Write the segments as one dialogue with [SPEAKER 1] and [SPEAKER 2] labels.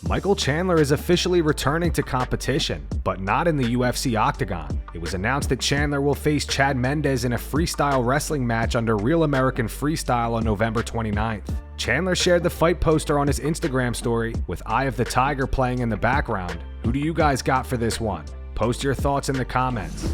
[SPEAKER 1] Michael Chandler is officially returning to competition, but not in the UFC octagon. It was announced that Chandler will face Chad Mendes in a freestyle wrestling match under Real American Freestyle on November 29th. Chandler shared the fight poster on his Instagram story, with Eye of the Tiger playing in the background. Who do you guys got for this one? Post your thoughts in the comments.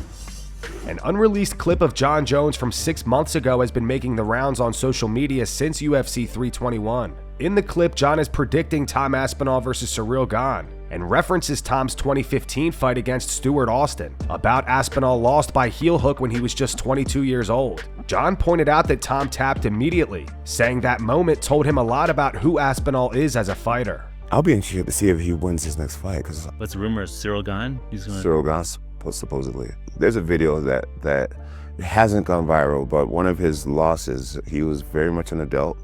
[SPEAKER 1] An unreleased clip of Jon Jones from 6 months ago has been making the rounds on social media since UFC 321. In the clip, Jon is predicting Tom Aspinall versus Ciryl Gane and references Tom's 2015 fight against Stuart Austin. About Aspinall lost by heel hook when he was just 22 years old. Jon pointed out that Tom tapped immediately, saying that moment told him a lot about who Aspinall is as a fighter.
[SPEAKER 2] I'll be interested to see if he wins his next fight.
[SPEAKER 3] What's the rumor? Ciryl Gane?
[SPEAKER 2] Ciryl Gane, supposedly. There's a video that hasn't gone viral, but one of his losses, he was very much an adult.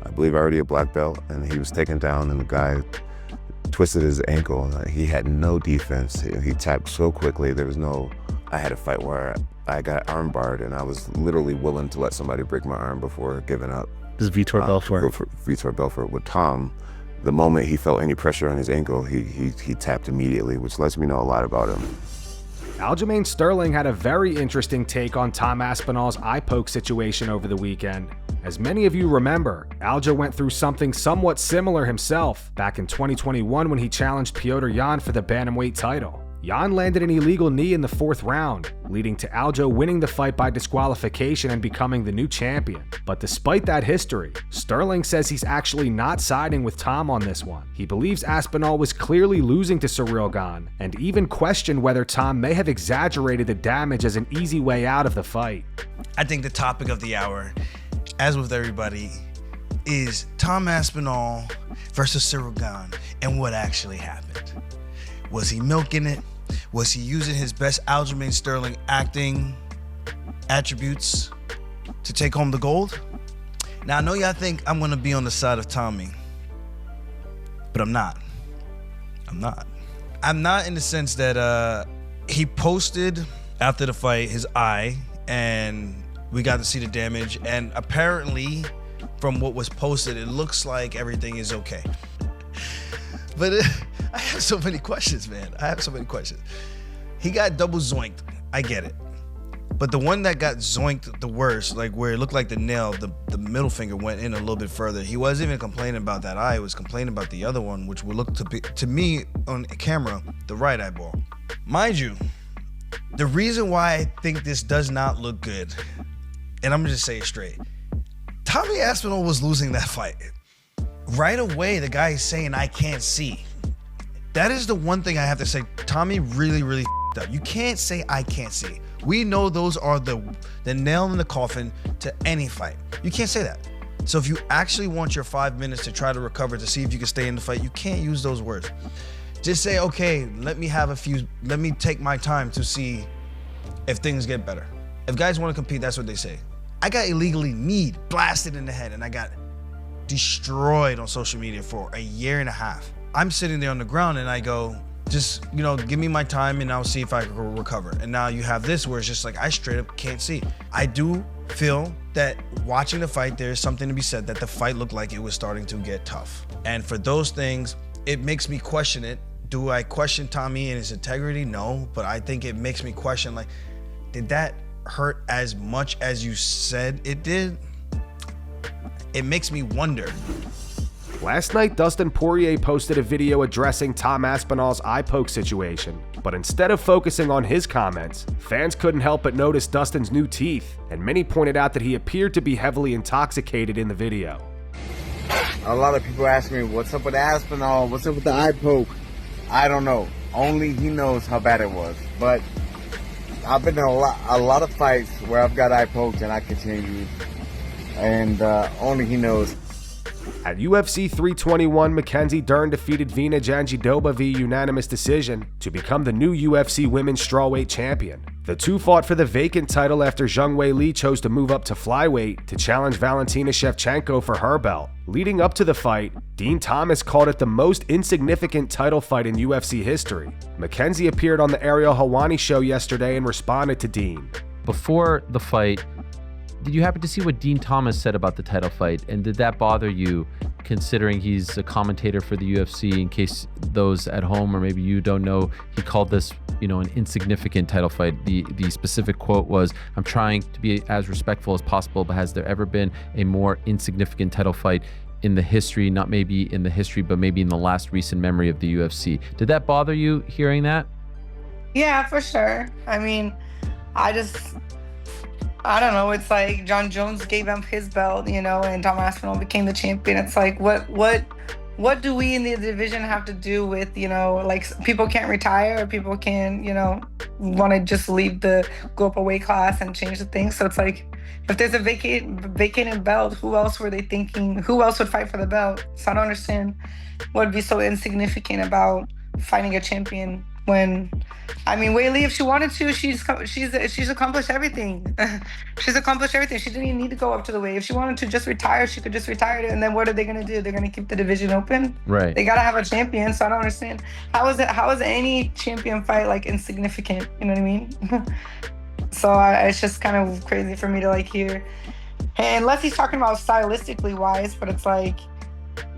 [SPEAKER 2] I believe already a black belt, and he was taken down and the guy twisted his ankle. He had no defense. He tapped so quickly. I had a fight where I got arm barred and I was literally willing to let somebody break my arm before giving up.
[SPEAKER 3] This is Vitor Belfort.
[SPEAKER 2] Vitor Belfort. With Tom, the moment he felt any pressure on his ankle, he tapped immediately, which lets me know a lot about him.
[SPEAKER 1] Aljamain Sterling had a very interesting take on Tom Aspinall's eye poke situation over the weekend. As many of you remember, Alja went through something somewhat similar himself back in 2021 when he challenged Petr Yan for the bantamweight title. Yan landed an illegal knee in the 4th round, leading to Alja winning the fight by disqualification and becoming the new champion. But despite that history, Sterling says he's actually not siding with Tom on this one. He believes Aspinall was clearly losing to Ciryl Gane, and even questioned whether Tom may have exaggerated the damage as an easy way out of the fight.
[SPEAKER 4] I think the topic of the hour, as with everybody, is Tom Aspinall versus Ciryl Gane and what actually happened. Was he milking it? Was he using his best Aljamain Sterling acting attributes to take home the gold? Now, I know y'all think I'm gonna be on the side of Tommy, but I'm not. I'm not in the sense that he posted after the fight his eye, and we got to see the damage, and apparently from what was posted, it looks like everything is okay. But I have so many questions, man. He got double zoinked. I get it. But the one that got zoinked the worst, like where it looked like the nail, the middle finger went in a little bit further. He wasn't even complaining about that eye. He was complaining about the other one, which would look to me on camera, the right eyeball. Mind you, the reason why I think this does not look good, and I'm gonna just say it straight, Tommy Aspinall was losing that fight. Right away, the guy is saying, I can't see. That is the one thing I have to say. Tommy really up. You can't say, I can't see. We know those are the nail in the coffin to any fight. You can't say that. So if you actually want your 5 minutes to try to recover, to see if you can stay in the fight, you can't use those words. Just say, okay, let me take my time to see if things get better. If guys want to compete, that's what they say. I got illegally kneed, blasted in the head, and I got destroyed on social media for a year and a half. I'm sitting there on the ground and I go, just, give me my time and I'll see if I can recover. And now you have this where it's just like, I straight up can't see. I do feel that watching the fight, there's something to be said that the fight looked like it was starting to get tough. And for those things, it makes me question it. Do I question Tommy and his integrity? No, but I think it makes me question, like, did that hurt as much as you said it did? It makes me wonder.
[SPEAKER 1] Last night, Dustin Poirier posted a video addressing Tom Aspinall's eye poke situation, but instead of focusing on his comments, fans couldn't help but notice Dustin's new teeth, and many pointed out that he appeared to be heavily intoxicated in the video.
[SPEAKER 5] A lot of people ask me, what's up with Aspinall? What's up with the eye poke? I don't know. Only he knows how bad it was. But I've been in a lot of fights where I've got eye poked and I continue. And only he knows.
[SPEAKER 1] At UFC 321, Mackenzie Dern defeated Vina Jandiroba via unanimous decision to become the new UFC Women's Strawweight Champion. The two fought for the vacant title after Zhang Weili chose to move up to flyweight to challenge Valentina Shevchenko for her belt. Leading up to the fight, Dean Thomas called it the most insignificant title fight in UFC history. Mackenzie appeared on the Ariel Helwani show yesterday and responded to Dean.
[SPEAKER 6] Before the fight, did you happen to see what Dean Thomas said about the title fight? And did that bother you, considering he's a commentator for the UFC? In case those at home or maybe you don't know, he called this, you know, an insignificant title fight. The specific quote was, "I'm trying to be as respectful as possible, but has there ever been a more insignificant title fight in the history, not maybe in the history, but maybe in the last recent memory of the UFC?" Did that bother you, hearing that?
[SPEAKER 7] Yeah, for sure. I mean, I don't know. It's like Jon Jones gave him his belt, you know, and Tom Aspinall became the champion. It's like, what do we in the division have to do with, you know, like, people can't retire, or people can, you know, want to just go up a weight class and change the thing. So it's like, if there's a vacated belt, who else were they thinking? Who else would fight for the belt? So I don't understand what would be so insignificant about finding a champion when, I mean, Weili, if she wanted to, she's accomplished everything. She's accomplished everything. She didn't even need to go up to the weight. If she wanted to just retire, she could just retire it. And then what are they gonna do? They're gonna keep the division open?
[SPEAKER 6] Right.
[SPEAKER 7] They gotta have a champion. So I don't understand. How is any champion fight like insignificant? You know what I mean? So it's just kind of crazy for me to like hear. And unless he's talking about stylistically wise, but it's like,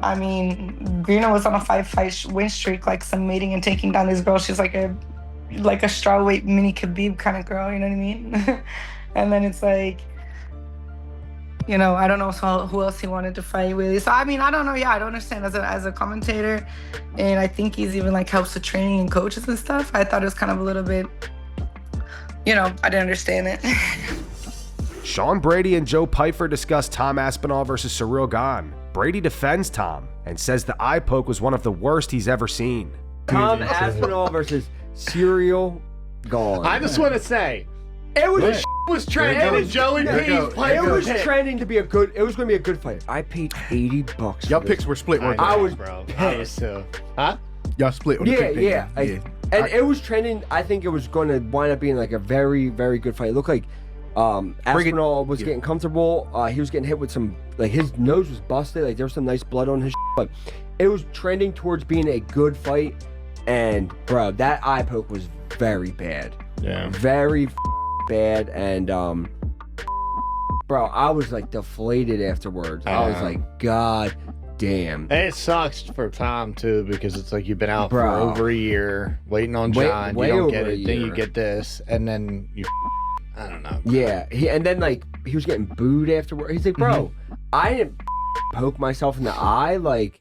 [SPEAKER 7] I mean, Grina was on a 5-fight win streak, like submitting and taking down this girl. She's like a strawweight mini Khabib kind of girl, you know what I mean? And then it's like, you know, I don't know who else he wanted to fight with. So I mean, I don't know. Yeah, I don't understand as a commentator, and I think he's even like helps with training and coaches and stuff. I thought it was kind of a little bit, you know, I didn't understand it.
[SPEAKER 1] Sean Brady and Joe Pyfer discuss Tom Aspinall versus Ciryl Gane. Brady defends Tom and says the eye poke was one of the worst he's ever seen.
[SPEAKER 8] Tom Aspinall versus Ciryl Gane.
[SPEAKER 9] I just want to say,
[SPEAKER 8] it was
[SPEAKER 9] trending. It was Joey P's
[SPEAKER 8] It was trending to be it was going to be a good fight. I paid $80.
[SPEAKER 9] Y'all picks were split.
[SPEAKER 8] I was
[SPEAKER 9] pissed. Huh? Y'all split.
[SPEAKER 8] Yeah. And it was trending. I think it was going to wind up being like a very, very good fight. It looked like Aspinall was getting comfortable. He was getting hit with some, like, his nose was busted. Like, there was some nice blood on his but it was trending towards being a good fight. And bro, that eye poke was very bad.
[SPEAKER 9] Yeah.
[SPEAKER 8] Very bad. And bro, I was like deflated afterwards. I was like, God damn.
[SPEAKER 9] And it sucks for Tom too, because it's like you've been out for over a year waiting on John. You don't get it. Then you get this, and then you. I don't know.
[SPEAKER 8] Yeah, and then like he was getting booed afterward. He's like, bro, I didn't poke myself in the eye, like,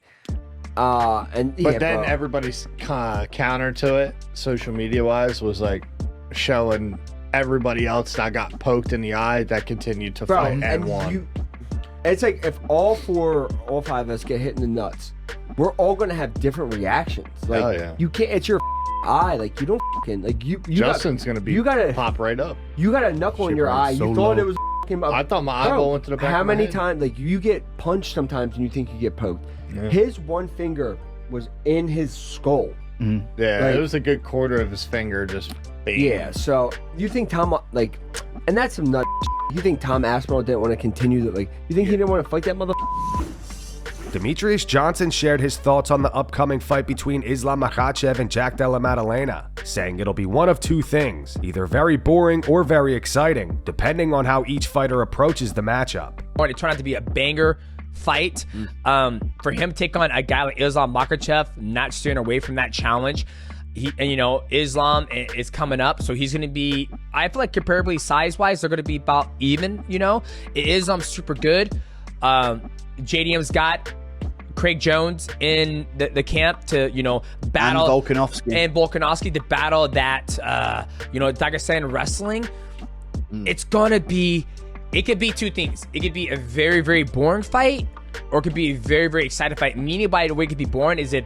[SPEAKER 8] and yeah,
[SPEAKER 9] but then
[SPEAKER 8] bro.
[SPEAKER 9] Everybody's counter to it, social media wise, was like showing everybody else that got poked in the eye that continued to fight and won.
[SPEAKER 8] It's like if all five of us get hit in the nuts, we're all gonna have different reactions. Like, you can't. It's your eye. Like, you don't like you.
[SPEAKER 9] Justin's gonna be. You gotta pop right up.
[SPEAKER 8] You got a knuckle in your eye. You thought it was.
[SPEAKER 9] I thought my eyeball went to the back.
[SPEAKER 8] How many times? Like, you get punched sometimes and you think you get poked. Yeah. His one finger was in his skull.
[SPEAKER 9] Mm-hmm. Yeah, like, it was a good quarter of his finger just. Bam.
[SPEAKER 8] Yeah. So you think Tom like, and that's some nut. You think Tom Aspinall didn't want to continue that? Like, you think he didn't want to fight that mother?
[SPEAKER 1] Demetrious Johnson shared his thoughts on the upcoming fight between Islam Makhachev and Jack Della Maddalena, saying it'll be one of two things, either very boring or very exciting, depending on how each fighter approaches the matchup.
[SPEAKER 10] It turned out to be a banger fight. For him to take on a guy like Islam Makhachev, not steering away from that challenge. And you know, Islam is coming up, so he's going to be, I feel like comparably size-wise, they're going to be about even, you know. Islam's super good. JDM's got Craig Jones in the camp to, you know, battle. And Volkanovski to battle that, you know, Dagestan wrestling. It's going to be, it could be two things. It could be a very, very boring fight, or it could be a very, very exciting fight. Meaning by the way it could be boring is if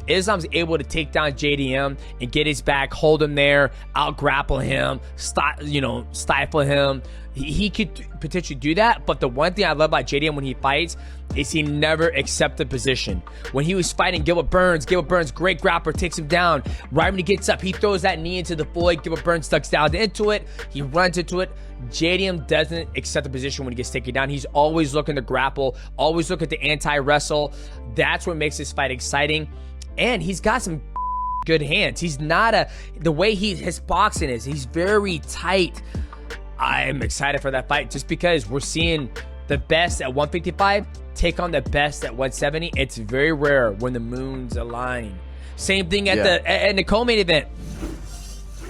[SPEAKER 10] Islam's able to take down JDM and get his back, hold him there, out grapple him, stifle him, he could potentially do that. But the one thing I love about JDM when he fights is he never accepts the position. When he was fighting Gilbert Burns, great grappler, takes him down. Right when he gets up, he throws that knee into the void. Gilbert Burns ducks down into it. He runs into it. JDM doesn't accept the position when he gets taken down. He's always looking to grapple, always look at the anti-wrestle. That's what makes this fight exciting. And he's got some good hands. He's not the way his boxing is, he's very tight. I'm excited for that fight just because we're seeing the best at 155 take on the best at 170. It's very rare when the moons align. Same thing at the co-main event.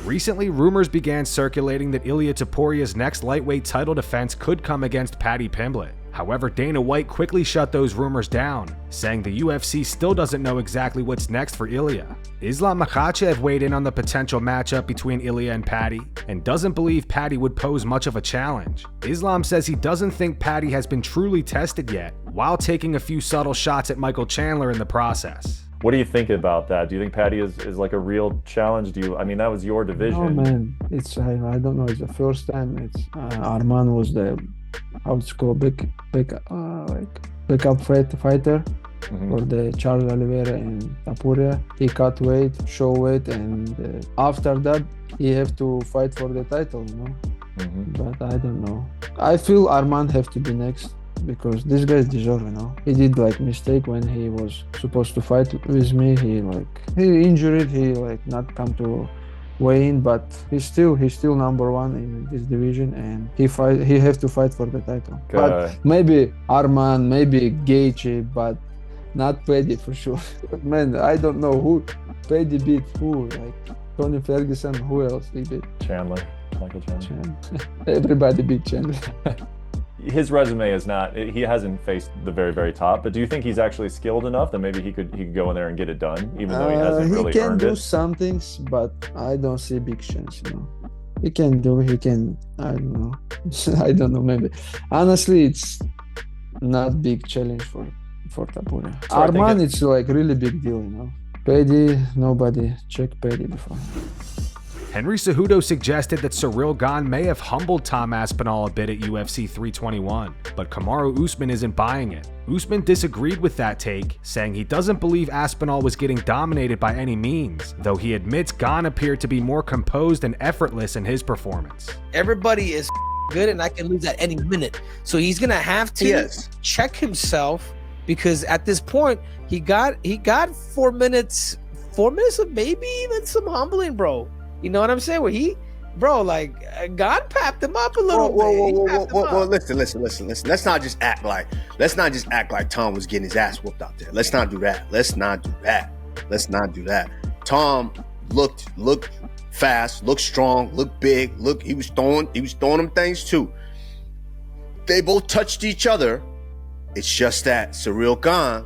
[SPEAKER 1] Recently, rumors began circulating that Ilia Topuria's next lightweight title defense could come against Paddy Pimblett. However, Dana White quickly shut those rumors down, saying the UFC still doesn't know exactly what's next for Ilia. Islam Makhachev weighed in on the potential matchup between Ilia and Paddy, and doesn't believe Paddy would pose much of a challenge. Islam says he doesn't think Paddy has been truly tested yet, while taking a few subtle shots at Michael Chandler in the process.
[SPEAKER 11] What do you think about that? Do you think Paddy is like a real challenge? I mean, that was your division.
[SPEAKER 12] No, man. It's I don't know. It's the first time. It's Arman was the backup fighter for the Charles Oliveira and Topuria. He cut weight, show weight, and after that he have to fight for the title. But I don't know. I feel Arman have to be next, because this guy deserve, He did mistake when he was supposed to fight with me. He injured. He not come to weigh in, but he's still number one in this division, and he have to fight for the title. But maybe Arman, maybe Gaethje, but not Paddy for sure. Man, I don't know who Paddy beat who. Tony Ferguson. Who else he beat?
[SPEAKER 11] Chandler, Michael Chandler.
[SPEAKER 12] Everybody beat Chandler.
[SPEAKER 11] His resume is not, he hasn't faced the very, very top, but do you think he's actually skilled enough that maybe he could go in there and get it done, even though he hasn't really earned it?
[SPEAKER 12] He can do some things, but I don't see big chance, He can, I don't know. I don't know, maybe. Honestly, it's not big challenge for Topuria. So Arman, it's really big deal, Paddy, nobody checked Paddy before.
[SPEAKER 1] Henry Cejudo suggested that Ciryl Gane may have humbled Tom Aspinall a bit at UFC 321, but Kamaru Usman isn't buying it. Usman disagreed with that take, saying he doesn't believe Aspinall was getting dominated by any means, though he admits Gane appeared to be more composed and effortless in his performance.
[SPEAKER 13] Everybody is good, and I can lose at any minute. So he's gonna have to check himself, because at this point he got 4 minutes of maybe even some humbling, bro. You know what I'm saying? Where God papped him up a little bit.
[SPEAKER 14] Whoa, listen. Let's not just act like Tom was getting his ass whooped out there. Let's not do that. Tom looked fast, looked strong, looked big, he was throwing them things too. They both touched each other. It's just that Ciryl Gane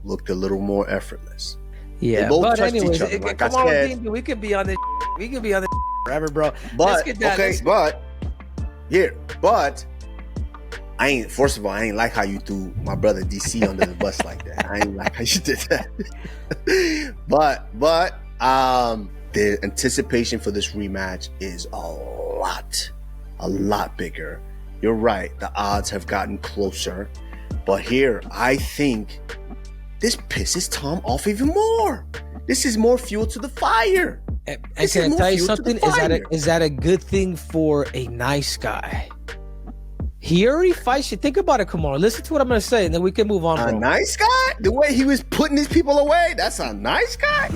[SPEAKER 14] looked a little more effortless.
[SPEAKER 13] Yeah, but anyways, come on, we could be on this. We could be on this forever, bro.
[SPEAKER 14] But I ain't like how you threw my brother DC under the bus like that. I ain't like how you did that. but the anticipation for this rematch is a lot bigger. You're right. The odds have gotten closer, but here I think this pisses Tom off even more. This is more fuel to the fire.
[SPEAKER 13] And can I tell you something? Is that a good thing for a nice guy? He already fights you. Think about it, Kamaru. Listen to what I'm going to say, and then we can move on, bro.
[SPEAKER 14] A nice guy? The way he was putting his people away, that's a nice guy?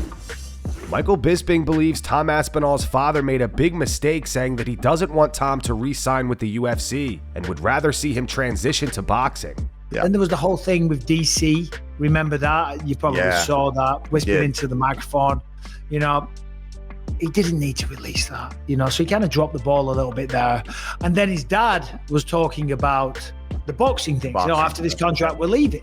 [SPEAKER 1] Michael Bisping believes Tom Aspinall's father made a big mistake, saying that he doesn't want Tom to re-sign with the UFC and would rather see him transition to boxing.
[SPEAKER 15] Yeah. And there was the whole thing with DC. Remember that? You probably saw that, whispered into the microphone. He didn't need to release that, so he kind of dropped the ball a little bit there. And then his dad was talking about the boxing things. After this contract, we're leaving.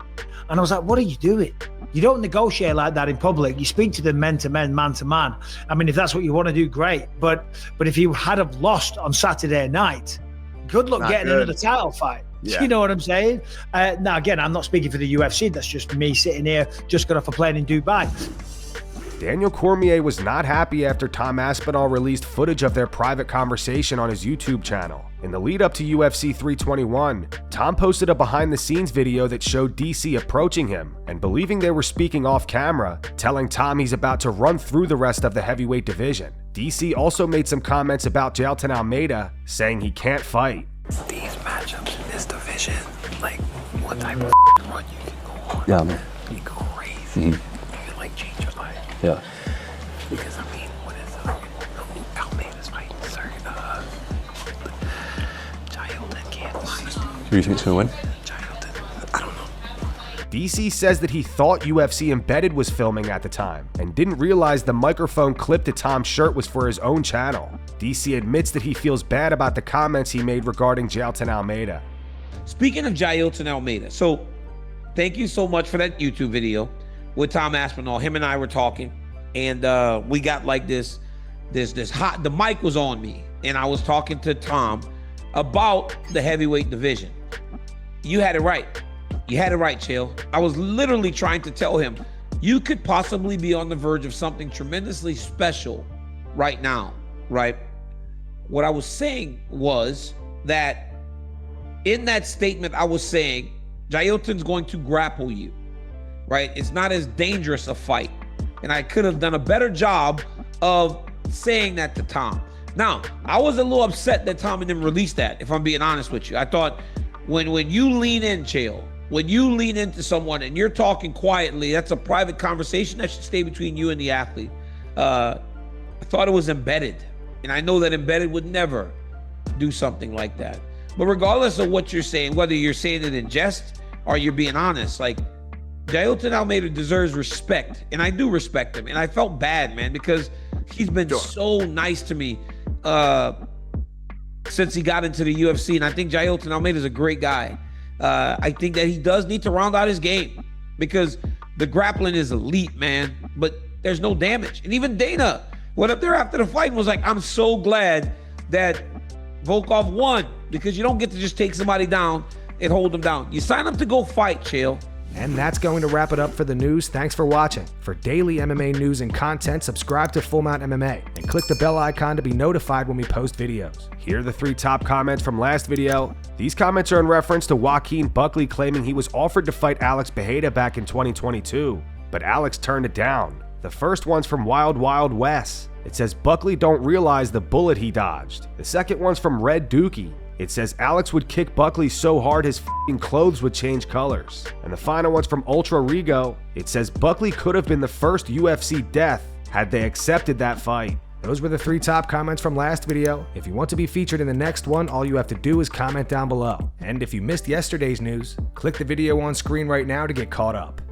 [SPEAKER 15] And I was like, what are you doing? You don't negotiate like that in public. You speak to them men to men, man to man. I mean, if that's what you want to do, great. But if you had have lost on Saturday night, good luck getting another title fight. Yeah. You know what I'm saying? Now, again, I'm not speaking for the UFC. That's just me sitting here just got off a plane in Dubai.
[SPEAKER 1] Daniel Cormier was not happy after Tom Aspinall released footage of their private conversation on his YouTube channel. In the lead up to UFC 321, Tom posted a behind-the-scenes video that showed DC approaching him and believing they were speaking off camera, telling Tom he's about to run through the rest of the heavyweight division. DC also made some comments about Jailton Almeida, saying he can't fight.
[SPEAKER 16] These matchups in this division, what type of run you can go on.
[SPEAKER 17] Yeah, man.
[SPEAKER 16] You go crazy. You can change your life.
[SPEAKER 17] Yeah.
[SPEAKER 16] Because what is Almeida's fighting?
[SPEAKER 17] Who do you think's going to win?
[SPEAKER 1] DC says that he thought UFC Embedded was filming at the time and didn't realize the microphone clipped to Tom's shirt was for his own channel. DC admits that he feels bad about the comments he made regarding Jailton Almeida.
[SPEAKER 18] Speaking of Jailton Almeida, so thank you so much for that YouTube video with Tom Aspinall. Him and I were talking, and we got like this hot. The mic was on me, and I was talking to Tom about the heavyweight division. You had it right. You had it right, Chael. I was literally trying to tell him, you could possibly be on the verge of something tremendously special right now, right? What I was saying was that in that statement, I was saying, Jailton's going to grapple you, right? It's not as dangerous a fight. And I could have done a better job of saying that to Tom. Now, I was a little upset that Tom and them released that, if I'm being honest with you. I thought when you lean in, Chael, when you lean into someone and you're talking quietly, that's a private conversation that should stay between you and the athlete. I thought it was Embedded. And I know that Embedded would never do something like that. But regardless of what you're saying, whether you're saying it in jest or you're being honest, like, Jailton Almeida deserves respect. And I do respect him. And I felt bad, man, because he's been so nice to me since he got into the UFC. And I think Jailton Almeida is a great guy. I think that he does need to round out his game because the grappling is elite, man, but there's no damage. And even Dana went up there after the fight and was like, I'm so glad that Volkov won because you don't get to just take somebody down and hold them down. You sign up to go fight, Chael.
[SPEAKER 1] And that's going to wrap it up for the news. Thanks for watching. For daily MMA news and content, subscribe to Full Mount MMA and click the bell icon to be notified when we post videos. Here are the 3 top comments from last video. These comments are in reference to Joaquin Buckley claiming he was offered to fight Alex Bejeda back in 2022, but Alex turned it down. The first one's from Wild Wild Wes. It says Buckley don't realize the bullet he dodged. The second one's from Red Dookie. It says Alex would kick Buckley so hard his f***ing clothes would change colors. And the final one's from Ultra Rigo. It says Buckley could have been the first UFC death had they accepted that fight. Those were the 3 top comments from last video. If you want to be featured in the next one, all you have to do is comment down below. And if you missed yesterday's news, click the video on screen right now to get caught up.